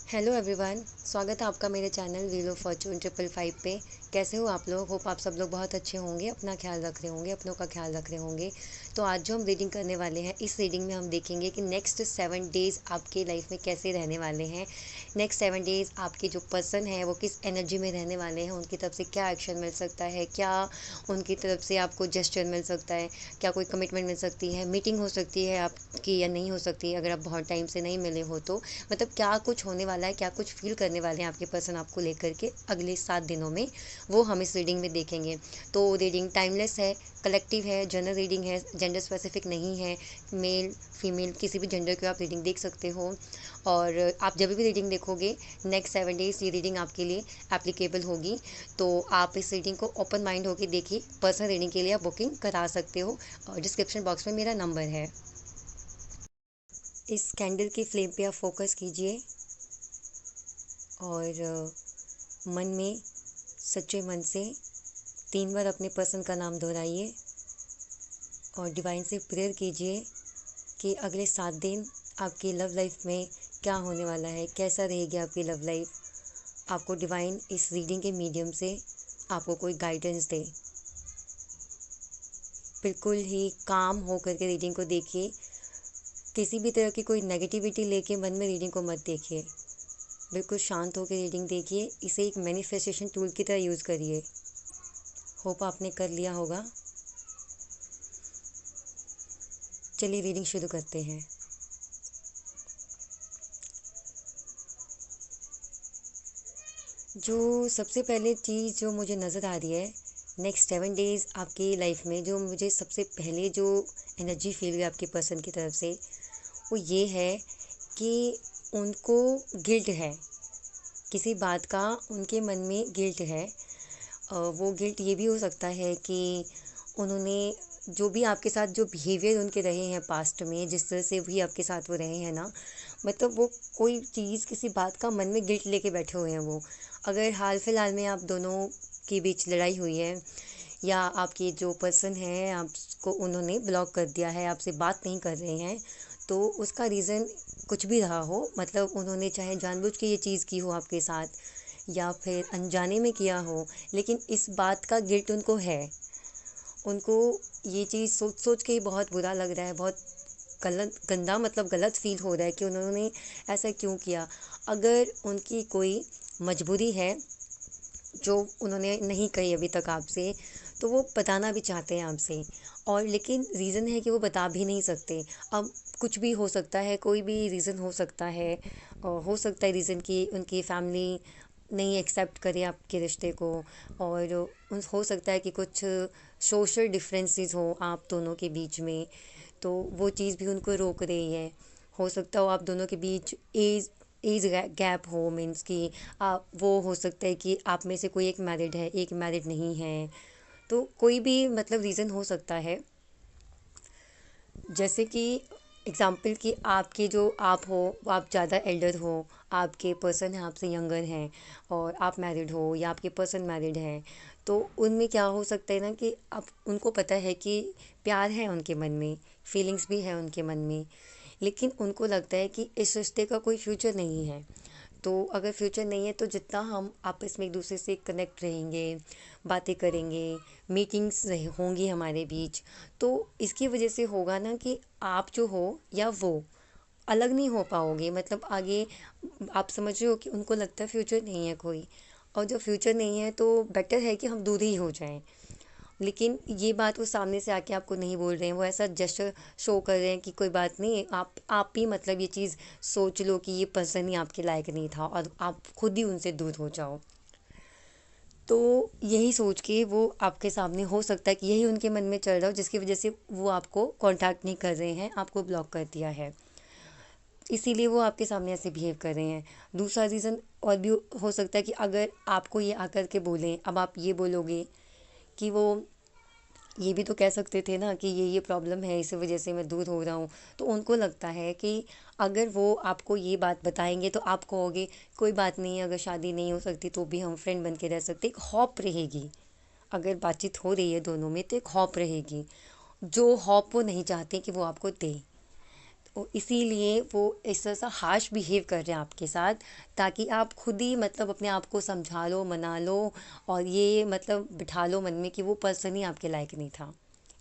Hello everyone, स्वागत है आपका मेरे चैनल व्हील ऑफ फॉर्चून 555 पे। कैसे हो आप लोग? होप आप सब लोग बहुत अच्छे होंगे, अपना ख्याल रख रहे होंगे, अपनों का ख्याल रख रहे होंगे। तो आज जो हम रीडिंग करने वाले हैं, इस रीडिंग में हम देखेंगे कि नेक्स्ट 7 डेज़ आपके लाइफ में कैसे रहने वाले हैं। नेक्स्ट 7 डेज़ आपके जो पर्सन है वो किस एनर्जी में रहने वाले हैं, उनकी तरफ से क्या एक्शन मिल सकता है, क्या उनकी तरफ से आपको जेस्चर मिल सकता है, क्या कोई कमिटमेंट मिल सकती है, मीटिंग हो सकती है आपकी या नहीं हो सकती अगर आप बहुत टाइम से नहीं मिले हो तो। मतलब क्या कुछ होने वाला है, क्या कुछ फील करने वाले हैं आपके पर्सन आपको लेकर के अगले 7 दिनों में, वो हम इस रीडिंग में देखेंगे। तो रीडिंग टाइमलेस है, कलेक्टिव है, जनरल रीडिंग है, जेंडर स्पेसिफिक नहीं है। मेल फीमेल किसी भी जेंडर की आप रीडिंग देख सकते हो। और आप जब भी रीडिंग देखोगे नेक्स्ट 7 डेज ये रीडिंग आपके लिए एप्लीकेबल होगी। तो आप इस रीडिंग को ओपन माइंड होकर देखिए। पर्सनल रीडिंग के लिए आप बुकिंग करा सकते हो और डिस्क्रिप्शन बॉक्स में मेरा नंबर है। इस कैंडल की फ्लेम पे आप फोकस कीजिए और मन में सच्चे मन से 3 बार अपने पर्सन का नाम दोहराइए और डिवाइन से प्रेयर कीजिए कि अगले 7 दिन आपकी लव लाइफ में क्या होने वाला है, कैसा रहेगी आपकी लव लाइफ। आपको डिवाइन इस रीडिंग के मीडियम से आपको कोई गाइडेंस दे। बिल्कुल ही काम हो करके रीडिंग को देखिए। किसी भी तरह की कोई नेगेटिविटी लेके मन में रीडिंग को मत देखिए। बिल्कुल शांत होकर रीडिंग देखिए। इसे एक मैनिफेस्टेशन टूल की तरह यूज़ करिए। होप आपने कर लिया होगा। चलिए रीडिंग शुरू करते हैं। जो सबसे पहले चीज़ जो मुझे नज़र आ रही है नेक्स्ट 7 डेज़ आपकी लाइफ में, जो मुझे सबसे पहले जो एनर्जी फील हुई आपके पर्सन की तरफ से, वो ये है कि उनको गिल्ट है। किसी बात का उनके मन में गिल्ट है। वो गिल्ट ये भी हो सकता है कि उन्होंने जो भी आपके साथ जो बिहेवियर उनके रहे हैं पास्ट में, जिस तरह से भी आपके साथ वो रहे हैं ना, मतलब वो कोई चीज़ किसी बात का मन में गिल्ट लेके बैठे हुए हैं वो। अगर हाल फिलहाल में आप दोनों के बीच लड़ाई हुई है या आपके जो पर्सन है आपको उन्होंने ब्लॉक कर दिया है, आपसे बात नहीं कर रहे हैं, तो उसका रीज़न कुछ भी रहा हो, मतलब उन्होंने चाहे जानबूझ के ये चीज़ की हो आपके साथ या फिर अनजाने में किया हो, लेकिन इस बात का गिल्ट उनको है। उनको ये चीज़ सोच सोच के ही बहुत बुरा लग रहा है, बहुत गलत गंदा मतलब गलत फील हो रहा है कि उन्होंने ऐसा क्यों किया। अगर उनकी कोई मजबूरी है जो उन्होंने नहीं कही अभी तक आपसे, तो वो बताना भी चाहते हैं आपसे, और लेकिन रीज़न है कि वो बता भी नहीं सकते। अब कुछ भी हो सकता है, कोई भी रीज़न हो सकता है। हो सकता है रीज़न कि उनकी फैमिली नहीं एक्सेप्ट करे आपके रिश्ते को, और हो सकता है कि कुछ सोशल डिफरेंसेस हो आप दोनों के बीच में, तो वो चीज़ भी उनको रोक रही है। हो सकता हो आप दोनों के बीच एज एज गैप हो, मीन्स कि आप वो हो सकता है कि आप में से कोई एक मैरिड है, एक मैरिड नहीं है। तो कोई भी मतलब रीज़न हो सकता है। जैसे कि एग्ज़ाम्पल कि आपके जो आप हो वो आप ज़्यादा एल्डर हो, आपके पर्सन हैं आपसे यंगर हैं, और आप मैरिड हो या आपके पर्सन मैरिड हैं, तो उनमें क्या हो सकता है ना कि अब उनको पता है कि प्यार है उनके मन में, फीलिंग्स भी है उनके मन में, लेकिन उनको लगता है कि इस रिश्ते का कोई फ्यूचर नहीं है। तो अगर फ्यूचर नहीं है तो जितना हम आपस में एक दूसरे से कनेक्ट रहेंगे, बातें करेंगे, मीटिंग्स होंगी हमारे बीच, तो इसकी वजह से होगा ना कि आप जो हो या वो अलग नहीं हो पाओगे। मतलब आगे आप समझ रहे हो कि उनको लगता है फ्यूचर नहीं है कोई, और जब फ्यूचर नहीं है तो बेटर है कि हम दूर ही हो जाएं। लेकिन ये बात वो सामने से आके आपको नहीं बोल रहे हैं, वो ऐसा जस्ट शो कर रहे हैं कि कोई बात नहीं, आप ही मतलब ये चीज़ सोच लो कि ये पर्सन ही आपके लायक नहीं था और आप खुद ही उनसे दूर हो जाओ। तो यही सोच के वो आपके सामने, हो सकता है कि यही उनके मन में चल रहा हो जिसकी वजह से वो आपको कांटेक्ट नहीं कर रहे हैं, आपको ब्लॉक कर दिया है, इसीलिए वो आपके सामने ऐसे बिहेव कर रहे हैं। दूसरा रीज़न और भी हो सकता है कि अगर आपको ये आकर के बोलें, अब आप ये बोलोगे कि वो ये भी तो कह सकते थे ना कि ये प्रॉब्लम है, इस वजह से मैं दूर हो रहा हूँ। तो उनको लगता है कि अगर वो आपको ये बात बताएंगे तो आप कहोगे कोई बात नहीं, अगर शादी नहीं हो सकती तो भी हम फ्रेंड बन के रह सकते। एक हॉप रहेगी, अगर बातचीत हो रही है दोनों में तो एक हॉप रहेगी, जो हॉप वो नहीं चाहते कि वो आपको दे। इसीलिए वो इस तरह सा हार्श बिहेव कर रहे हैं आपके साथ, ताकि आप खुद ही मतलब अपने आप को समझा लो, मना लो, और ये मतलब बिठा लो मन में कि वो पर्सन ही आपके लायक नहीं था।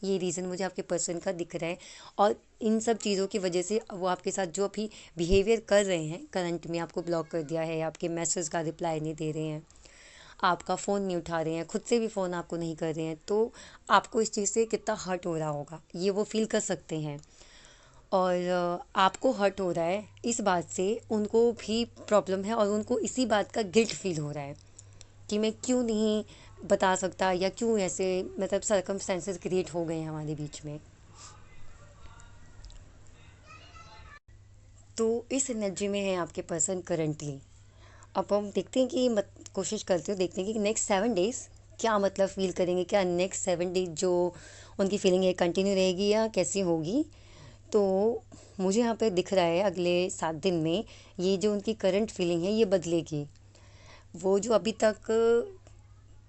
ये रीज़न मुझे आपके पर्सन का दिख रहा है। और इन सब चीज़ों की वजह से वो आपके साथ जो अभी बिहेवियर कर रहे हैं करंट में, आपको ब्लॉक कर दिया है, आपके मैसेज का रिप्लाई नहीं दे रहे हैं, आपका फ़ोन नहीं उठा रहे हैं, खुद से भी फ़ोन आपको नहीं कर रहे हैं, तो आपको इस चीज़ से कितना हर्ट हो रहा होगा ये वो फील कर सकते हैं। और आपको हर्ट हो रहा है इस बात से, उनको भी प्रॉब्लम है, और उनको इसी बात का गिल्ट फील हो रहा है कि मैं क्यों नहीं बता सकता, या क्यों ऐसे मतलब सर्कमस्टेंसेस क्रिएट हो गए हैं हमारे बीच में। तो इस एनर्जी में है आपके पर्सन करंटली। अब हम देखते हैं कि कोशिश करते हो देखते हैं कि नेक्स्ट 7 डेज़ क्या मतलब फ़ील करेंगे, क्या नेक्स्ट 7 डेज जो उनकी फीलिंग है कंटिन्यू रहेगी या कैसी होगी। तो मुझे यहाँ पे दिख रहा है अगले 7 दिन में ये जो उनकी करंट फीलिंग है ये बदलेगी। वो जो अभी तक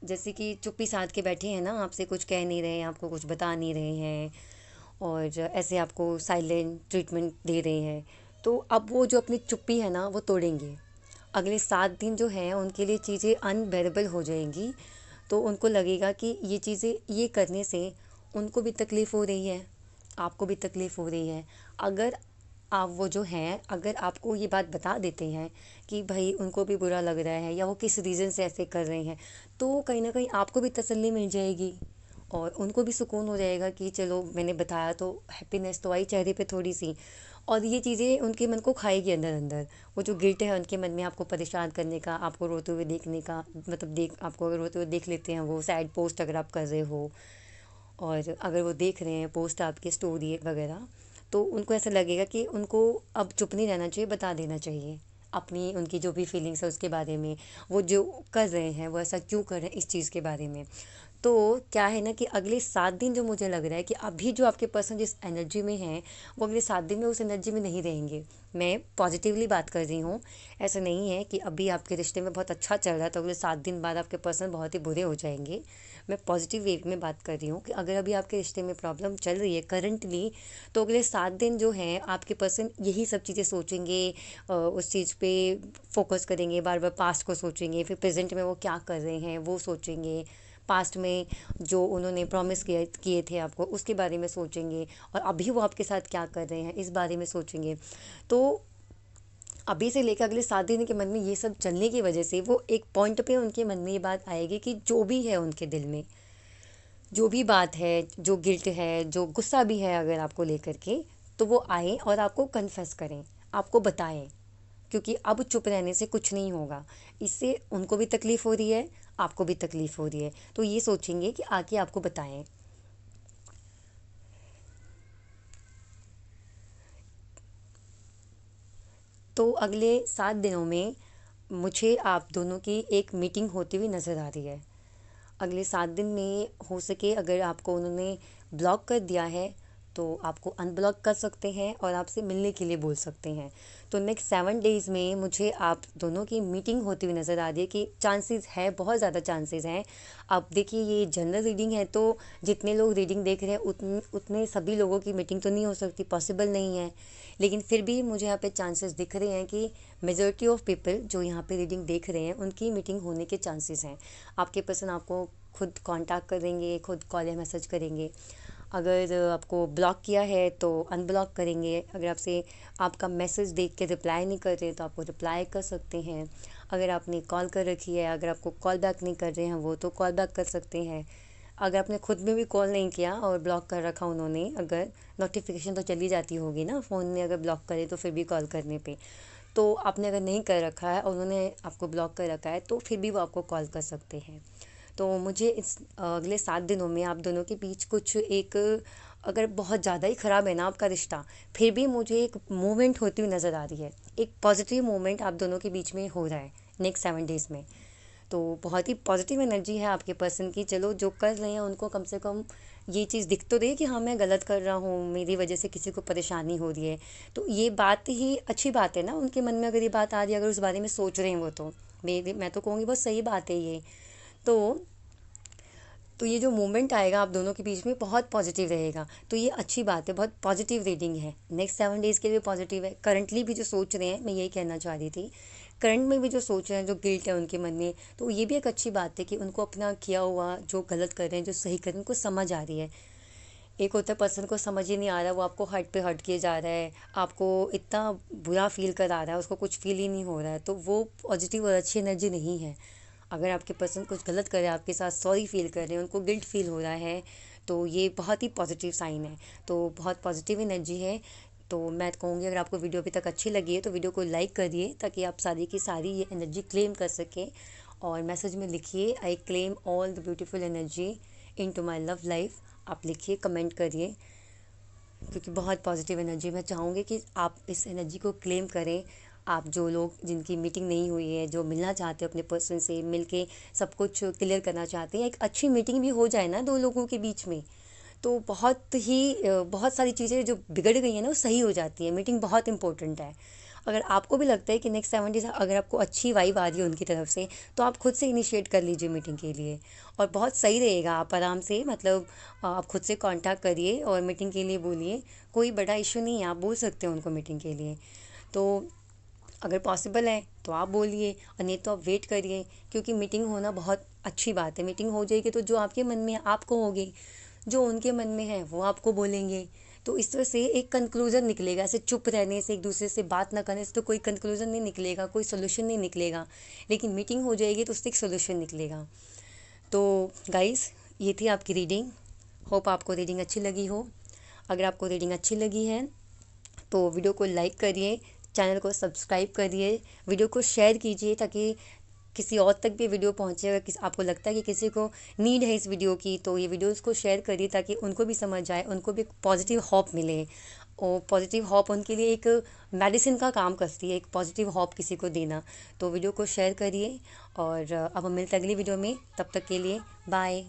जैसे कि चुप्पी साध के बैठे हैं ना, आपसे कुछ कह नहीं रहे हैं, आपको कुछ बता नहीं रहे हैं, और ऐसे आपको साइलेंट ट्रीटमेंट दे रहे हैं, तो अब वो जो अपनी चुप्पी है ना वो तोड़ेंगे। अगले 7 दिन जो हैं उनके लिए चीज़ें अनबेरेबल हो जाएंगी। तो उनको लगेगा कि ये चीज़ें ये करने से उनको भी तकलीफ़ हो रही है, आपको भी तकलीफ़ हो रही है। अगर आप वो जो हैं अगर आपको ये बात बता देते हैं कि भाई उनको भी बुरा लग रहा है या वो किस रीज़न से ऐसे कर रहे हैं, तो कहीं ना कहीं आपको भी तसल्ली मिल जाएगी, और उनको भी सुकून हो जाएगा कि चलो मैंने बताया तो हैप्पीनेस तो आई चेहरे पे थोड़ी सी। और ये चीज़ें उनके मन को खाएगी अंदर अंदर। वो जो गिल्ट है उनके मन में आपको परेशान करने का, आपको रोते हुए देखने का, मतलब आपको अगर रोते हुए देख लेते हैं, वो सैड पोस्ट अगर आप कर रहे हो, और अगर वो देख रहे हैं पोस्ट आपकी स्टोरी वगैरह, तो उनको ऐसा लगेगा कि उनको अब चुप नहीं रहना चाहिए, बता देना चाहिए अपनी उनकी जो भी फीलिंग्स है उसके बारे में, वो जो कर रहे हैं वो ऐसा क्यों कर रहे हैं इस चीज़ के बारे में। तो क्या है ना कि अगले 7 दिन जो मुझे लग रहा है कि अभी जो आपके पर्सन जिस एनर्जी में हैं वो अगले 7 दिन में उस एनर्जी में नहीं रहेंगे। मैं पॉजिटिवली बात कर रही हूँ, ऐसा नहीं है कि अभी आपके रिश्ते में बहुत अच्छा चल रहा है तो अगले 7 दिन बाद आपके पर्सन बहुत ही बुरे हो जाएंगे। मैं पॉजिटिव वे में बात कर रही हूँ कि अगर अभी आपके रिश्ते में प्रॉब्लम चल रही है करंटली, तो अगले 7 दिन जो हैं आपके पर्सन यही सब चीज़ें सोचेंगे, उस चीज़ पे फोकस करेंगे, बार बार पास्ट को सोचेंगे, फिर प्रेजेंट में वो क्या कर रहे हैं वो सोचेंगे, पास्ट में जो उन्होंने प्रॉमिस किए किए थे आपको उसके बारे में सोचेंगे, और अभी वो आपके साथ क्या कर रहे हैं इस बारे में सोचेंगे। तो अभी से लेकर अगले 7 दिन के मन में ये सब चलने की वजह से वो एक पॉइंट पे उनके मन में ये बात आएगी कि जो भी है उनके दिल में, जो भी बात है, जो गिल्ट है, जो गुस्सा भी है अगर आपको लेकर के, तो वो आए और आपको कन्फेस करें, आपको बताएं। क्योंकि अब चुप रहने से कुछ नहीं होगा, इससे उनको भी तकलीफ़ हो रही है, आपको भी तकलीफ़ हो रही है, तो ये सोचेंगे कि आके आपको बताएं। तो अगले 7 दिनों में मुझे आप दोनों की एक मीटिंग होती हुई नज़र आ रही है। अगले 7 दिन में हो सके अगर आपको उन्होंने ब्लॉक कर दिया है तो आपको अनब्लॉक कर सकते हैं और आपसे मिलने के लिए बोल सकते हैं। तो नेक्स्ट 7 डेज़ में मुझे आप दोनों की मीटिंग होती हुई नज़र आ रही है कि चांसेस है, बहुत ज़्यादा चांसेस हैं। अब देखिए ये जनरल रीडिंग है, तो जितने लोग रीडिंग देख रहे हैं उतने सभी लोगों की मीटिंग तो नहीं हो सकती, पॉसिबल नहीं है। लेकिन फिर भी मुझे यहाँ पे चांसेस दिख रहे हैं कि मेजॉरिटी ऑफ पीपल जो यहाँ पे रीडिंग देख रहे हैं उनकी मीटिंग होने के चांसेस हैं। आपके पर्सन आपको खुद कांटेक्ट करेंगे, खुद कॉल या मैसेज करेंगे। अगर आपको ब्लॉक किया है तो अनब्लॉक करेंगे। अगर आपसे आपका मैसेज देख के रिप्लाई नहीं कर रहे तो आपको रिप्लाई कर सकते हैं। अगर आपने कॉल कर रखी है, अगर आपको कॉल बैक नहीं कर रहे हैं वो, तो कॉल बैक कर सकते हैं। अगर आपने खुद में भी कॉल नहीं किया और ब्लॉक कर रखा उन्होंने, अगर नोटिफिकेशन तो चली जाती होगी ना फ़ोन में, अगर ब्लॉक करें तो फिर भी कॉल करने पे, तो आपने अगर नहीं कर रखा है और उन्होंने आपको ब्लॉक कर रखा है तो फिर भी वो आपको कॉल कर सकते हैं। तो मुझे इस अगले 7 दिनों में आप दोनों के बीच कुछ एक, अगर बहुत ज़्यादा ही ख़राब है ना आपका रिश्ता, फिर भी मुझे एक मूवमेंट होती हुई नज़र आ रही है। एक पॉजिटिव मूवमेंट आप दोनों के बीच में हो रहा है नेक्स्ट 7 डेज़ में। तो बहुत ही पॉजिटिव एनर्जी है आपके पर्सन की। चलो जो कर रहे हैं उनको कम से कम ये चीज़ दिख तो रही है कि हाँ मैं गलत कर रहा हूँ, मेरी वजह से किसी को परेशानी हो रही है, तो ये बात ही अच्छी बात है ना उनके मन में। अगर ये बात आ रही है, अगर उस बारे में सोच रहे हैं वो, तो मैं तो कहूँगी बहुत सही बात है ये। तो तो ये जो मोमेंट आएगा आप दोनों के बीच में बहुत पॉजिटिव रहेगा। तो ये अच्छी बात है, बहुत पॉजिटिव रीडिंग है। नेक्स्ट 7 डेज़ के लिए पॉजिटिव है। करंटली भी जो सोच रहे हैं, मैं यही कहना चाह रही थी, करंट में भी जो सोच रहे हैं, जो गिल्ट है उनके मन में, तो ये भी एक अच्छी बात है कि उनको अपना किया हुआ जो गलत कर रहे हैं, जो सही कर रहे हैं, उनको समझ आ रही है। एक होता है पर्सन को समझ ही नहीं आ रहा, वो आपको हर्ट पे हर्ट किए जा रहा है, आपको इतना बुरा फील करा रहा है, उसको कुछ फील ही नहीं हो रहा है, तो वो पॉजिटिव और अच्छी एनर्जी नहीं है। अगर आपके पर्सन कुछ गलत करे, आपके साथ सॉरी फील कर रहे हैं, उनको गिल्ट फील हो रहा है, तो ये बहुत ही पॉजिटिव साइन है। तो बहुत पॉजिटिव एनर्जी है। तो मैं कहूँगी अगर आपको वीडियो अभी तक अच्छी लगी है तो वीडियो को लाइक करिए, ताकि आप सारी की सारी ये एनर्जी क्लेम कर सकें। और मैसेज में लिखिए, I claim all the beautiful energy into my love life. आप लिखिए, कमेंट करिए, क्योंकि बहुत पॉजिटिव एनर्जी। मैं चाहूँगी कि आप इस एनर्जी को क्लेम करें। आप जो लोग जिनकी मीटिंग नहीं हुई है, जो मिलना चाहते हो अपने पर्सन से, मिल के सब कुछ क्लियर करना चाहते हैं, एक अच्छी मीटिंग भी हो जाए ना दो लोगों के बीच में, तो बहुत सारी चीज़ें जो बिगड़ गई हैं ना वो सही हो जाती है। मीटिंग बहुत इंपॉर्टेंट है। अगर आपको भी लगता है कि नेक्स्ट 7 डेज़ अगर आपको अच्छी वाइब आ रही है उनकी तरफ से, तो आप खुद से इनिशिएट कर लीजिए मीटिंग के लिए, और बहुत सही रहेगा। आप आराम से, मतलब आप खुद से कांटेक्ट करिए और मीटिंग के लिए बोलिए। कोई बड़ा इशू नहीं है, आप बोल सकते हो उनको मीटिंग के लिए। तो अगर पॉसिबल है तो आप बोलिए, और नहीं तो आप वेट करिए, क्योंकि मीटिंग होना बहुत अच्छी बात है। मीटिंग हो जाएगी तो जो आपके मन में है आपको होगी, जो उनके मन में है वो आपको बोलेंगे। तो इस तरह से एक कंक्लूज़न निकलेगा। ऐसे चुप रहने से, एक दूसरे से बात ना करने से तो कोई कंक्लूज़न नहीं निकलेगा, कोई सोल्यूशन नहीं निकलेगा। लेकिन मीटिंग हो जाएगी तो उससे एक सोल्यूशन निकलेगा। तो गाइस, ये थी आपकी रीडिंग। होप आपको रीडिंग अच्छी लगी हो। अगर आपको रीडिंग अच्छी लगी है तो वीडियो को लाइक करिए, चैनल को सब्सक्राइब करिए, वीडियो को शेयर कीजिए, ताकि किसी और तक भी वीडियो पहुँचे। अगर आपको लगता है कि किसी को नीड है इस वीडियो की, तो ये वीडियोस को शेयर करिए, ताकि उनको भी समझ आए, उनको भी पॉजिटिव होप मिले। और पॉजिटिव होप उनके लिए एक मेडिसिन का काम करती है, एक पॉजिटिव होप किसी को देना। तो वीडियो को शेयर करिए, और अब हम मिलते हैं अगली वीडियो में। तब तक के लिए बाय।